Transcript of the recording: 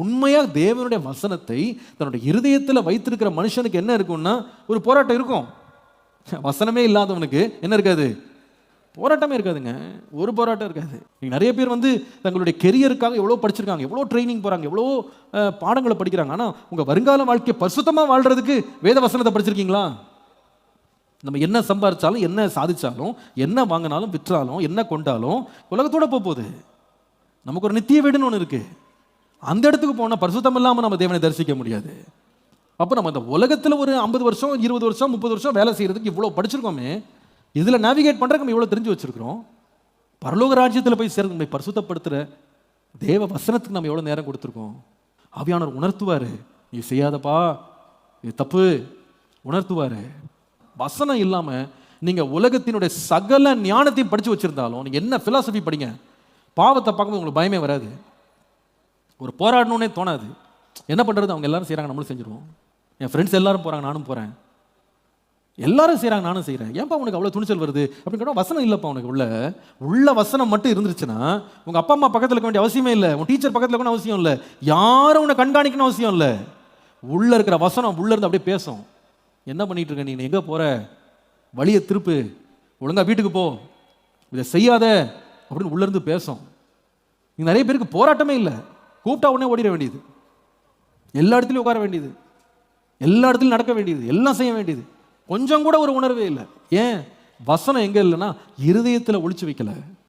உண்மையாக தேவனுடைய வசனத்தை தன்னுடைய இருதயத்தில் வைத்திருக்கிற மனுஷனுக்கு என்ன இருக்கும்னா ஒரு போராட்டம் இருக்கும். வசனமே இல்லாதவனுக்கு என்ன இருக்காது? போராட்டமே இருக்காதுங்க. ஒரு போராட்டம் இருக்காது. நிறைய பேர் தங்களுடைய கெரியருக்காக எவ்வளோ படிச்சிருக்காங்க, எவ்வளோ ட்ரைனிங் போகிறாங்க, எவ்வளோ பாடங்களை படிக்கிறாங்க. ஆனால் உங்கள் வருங்கால வாழ்க்கையை பரிசுத்தமாக வாழ்கிறதுக்கு வேத வசனத்தை படிச்சிருக்கீங்களா? நம்ம என்ன சம்பாதிச்சாலும், என்ன சாதிச்சாலும், என்ன வாங்கினாலும், விற்றாலும், என்ன கொண்டாலும் உலகத்தோட போகுது. நமக்கு ஒரு நித்திய வீடுன்னு ஒன்று இருக்குது. அந்த இடத்துக்கு போனால் பரிசுத்தம் இல்லாமல் நம்ம தேவனை தரிசிக்க முடியாது. அப்போ நம்ம இந்த உலகத்தில் ஒரு 50 வருஷம் 20 வருஷம் 30 வருஷம் வேலை செய்கிறதுக்கு இவ்வளோ படிச்சிருக்கோமே, இதில் நேவிகேட் பண்ணுறதுக்கு நம்ம இவ்வளோ தெரிஞ்சு வச்சுருக்கிறோம். பரலோக ராஜ்யத்தில் போய் சேர்ந்து நம்மை பரிசுத்தப்படுத்துகிற தேவ வசனத்துக்கு நம்ம எவ்வளோ நேரம் கொடுத்துருக்கோம். ஆவியானவர் உணர்த்துவார், நீ செய்யாதப்பா, இது தப்பு, உணர்த்துவார். வசனம் இல்லாமல் நீங்கள் உலகத்தினுடைய சகல ஞானத்தையும் படித்து வச்சுருந்தாலும், நீங்கள் என்ன ஃபிலாசபி படிங்க, பாவத்தை பார்க்கும்போது உங்களுக்கு பயமே வராது. ஒரு போராடணுன்னே தோணாது. என்ன பண்ணுறது, அவங்க எல்லாரும் செய்கிறாங்க, நம்மளும் செஞ்சுருவோம். என் ஃப்ரெண்ட்ஸ் எல்லாரும் போகிறாங்க, நானும் போகிறேன். எல்லாரும் செய்கிறாங்க, நானும் செய்கிறேன். ஏன்ப்பா உனக்கு அவ்வளோ துணிச்சல் வருது அப்படின்னு கேட்டால், வசனம் இல்லைப்பா உனக்கு. உள்ள வசனம் மட்டும் இருந்துச்சுன்னா உங்கள் அப்பா அம்மா பக்கத்தில் இருக்க வேண்டிய அவசியமே இல்லை, உங்கள் டீச்சர் பக்கத்தில் இருக்கணும் அவசியம் இல்லை, யாரும் உன்னை கண்காணிக்கணும் அவசியம் இல்லை. உள்ளே இருக்கிற வசனம் உள்ளேருந்து அப்படியே பேசும். என்ன பண்ணிட்டு இருக்க நீ, எங்கே போகிற, வழியை திருப்பு, ஒழுங்காக வீட்டுக்கு போ, இதை செய்யாத அப்படின்னு உள்ளேருந்து பேசும். இங்கே நிறைய பேருக்கு போராட்டமே இல்லை. கூப்பிட்டா உடனே ஓடிட வேண்டியது, எல்லா இடத்துலையும் உட்கார வேண்டியது, எல்லா இடத்துலையும் நடக்க வேண்டியது, எல்லாம் செய்ய வேண்டியது. கொஞ்சம் கூட ஒரு உணர்வே இல்லை. ஏன்? வசனம் எங்கே இல்லைன்னா இருதயத்தில் ஒளிச்சு வைக்கல.